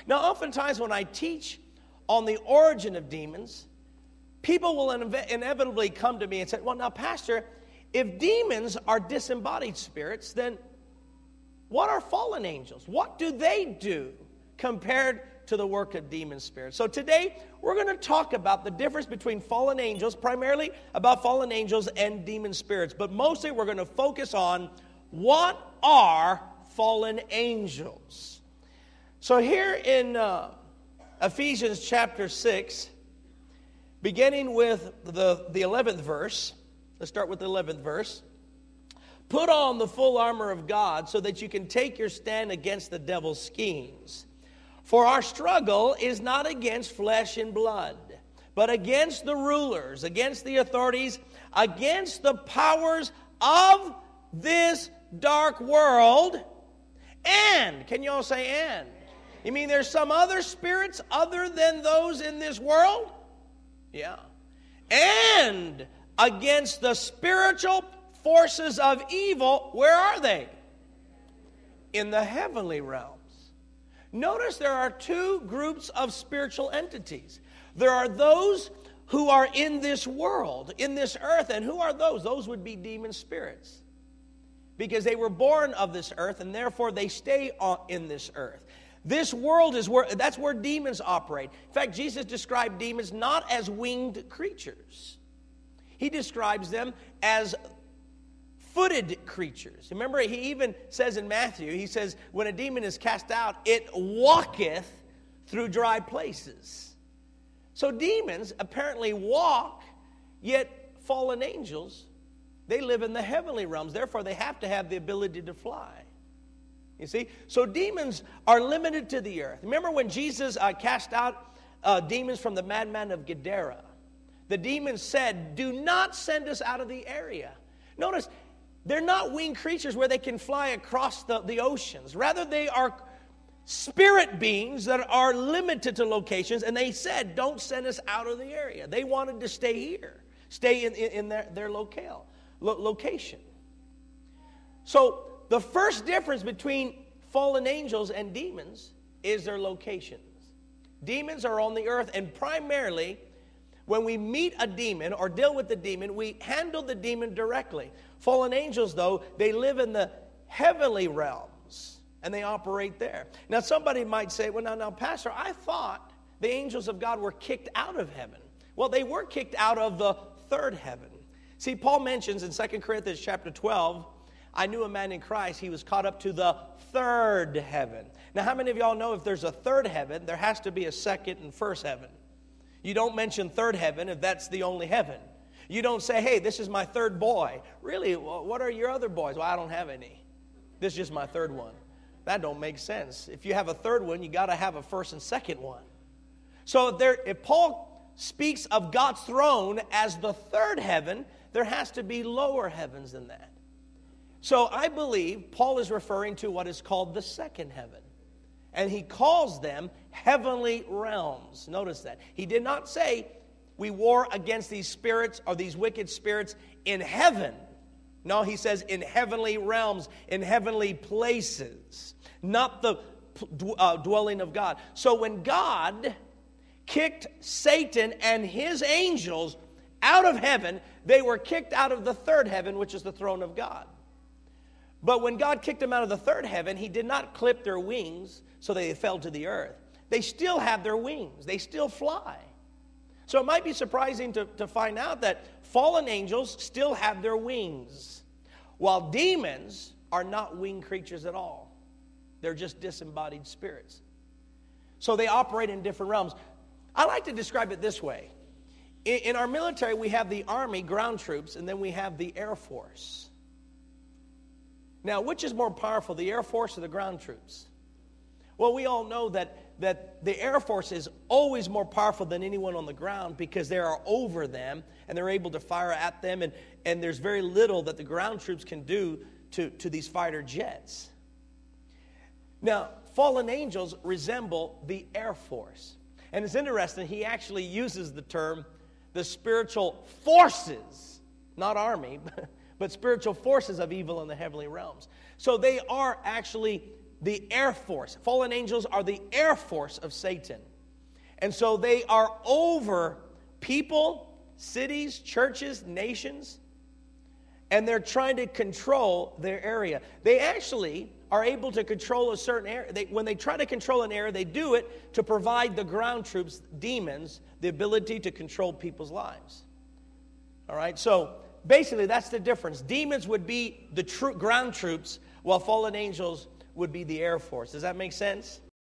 Now, oftentimes when I teach on the origin of demons, people will inevitably come to me and say, well, now, Pastor, if demons are disembodied spirits, then what are fallen angels? What do they do compared to the work of demon spirits? So today, we're going to talk about the difference between fallen angels, primarily about fallen angels and demon spirits. But mostly, we're going to focus on what are fallen angels. So here in Ephesians chapter 6, beginning with the 11th verse, let's start with the 11th verse. Put on the full armor of God so that you can take your stand against the devil's schemes. For our struggle is not against flesh and blood, but against the rulers, against the authorities, against the powers of this dark world. And, can you all say and? You mean there's some other spirits other than those in this world? Yeah. And against the spiritual forces of evil, where are they? In the heavenly realms. Notice there are two groups of spiritual entities. There are those who are in this world, in this earth, and who are those? Those would be demon spirits. Because they were born of this earth, and therefore they stay in this earth. This world is that's where demons operate. In fact, Jesus described demons not as winged creatures. He describes them as footed creatures. Remember, he even says in Matthew, he says, when a demon is cast out, it walketh through dry places. So demons apparently walk, yet fallen angels, they live in the heavenly realms. Therefore, they have to have the ability to fly. You see? So demons are limited to the earth. Remember when Jesus cast out demons from the madman of Gadara? The demons said, do not send us out of the area. Notice, they're not winged creatures where they can fly across the oceans. Rather, they are spirit beings that are limited to locations, and they said, don't send us out of the area. They wanted to stay here, stay in their location. So, the first difference between fallen angels and demons is their locations. Demons are on the earth, and primarily, when we meet a demon or deal with the demon, we handle the demon directly. Fallen angels, though, they live in the heavenly realms, and they operate there. Now, somebody might say, well, now, Pastor, I thought the angels of God were kicked out of heaven. Well, they were kicked out of the third heaven. See, Paul mentions in 2 Corinthians chapter 12, I knew a man in Christ, he was caught up to the third heaven. Now, how many of y'all know if there's a third heaven, there has to be a second and first heaven? You don't mention third heaven if that's the only heaven. You don't say, hey, this is my third boy. Really, what are your other boys? Well, I don't have any. This is just my third one. That don't make sense. If you have a third one, you got to have a first and second one. So if Paul speaks of God's throne as the third heaven, there has to be lower heavens than that. So I believe Paul is referring to what is called the second heaven. And he calls them heavenly realms. Notice that. He did not say we war against these spirits or these wicked spirits in heaven. No, he says in heavenly realms, in heavenly places, not the dwelling of God. So when God kicked Satan and his angels out of heaven, they were kicked out of the third heaven, which is the throne of God. But when God kicked them out of the third heaven, he did not clip their wings so they fell to the earth. They still have their wings. They still fly. So it might be surprising to find out that fallen angels still have their wings, while demons are not winged creatures at all. They're just disembodied spirits. So they operate in different realms. I like to describe it this way. In our military, we have the Army, ground troops, and then we have the Air Force. Now, which is more powerful, the Air Force or the ground troops? Well, we all know that the Air Force is always more powerful than anyone on the ground because they are over them and they're able to fire at them, and there's very little that the ground troops can do to these fighter jets. Now, fallen angels resemble the Air Force. And it's interesting, he actually uses the term the spiritual forces, not army, but spiritual forces of evil in the heavenly realms. So they are actually the air force. Fallen angels are the air force of Satan. And so they are over people, cities, churches, nations, and they're trying to control their area. They actually are able to control a certain area. When they try to control an area, they do it to provide the ground troops, demons, the ability to control people's lives. All right, so basically that's the difference. Demons would be the ground troops, while fallen angels would be the air force. Does that make sense?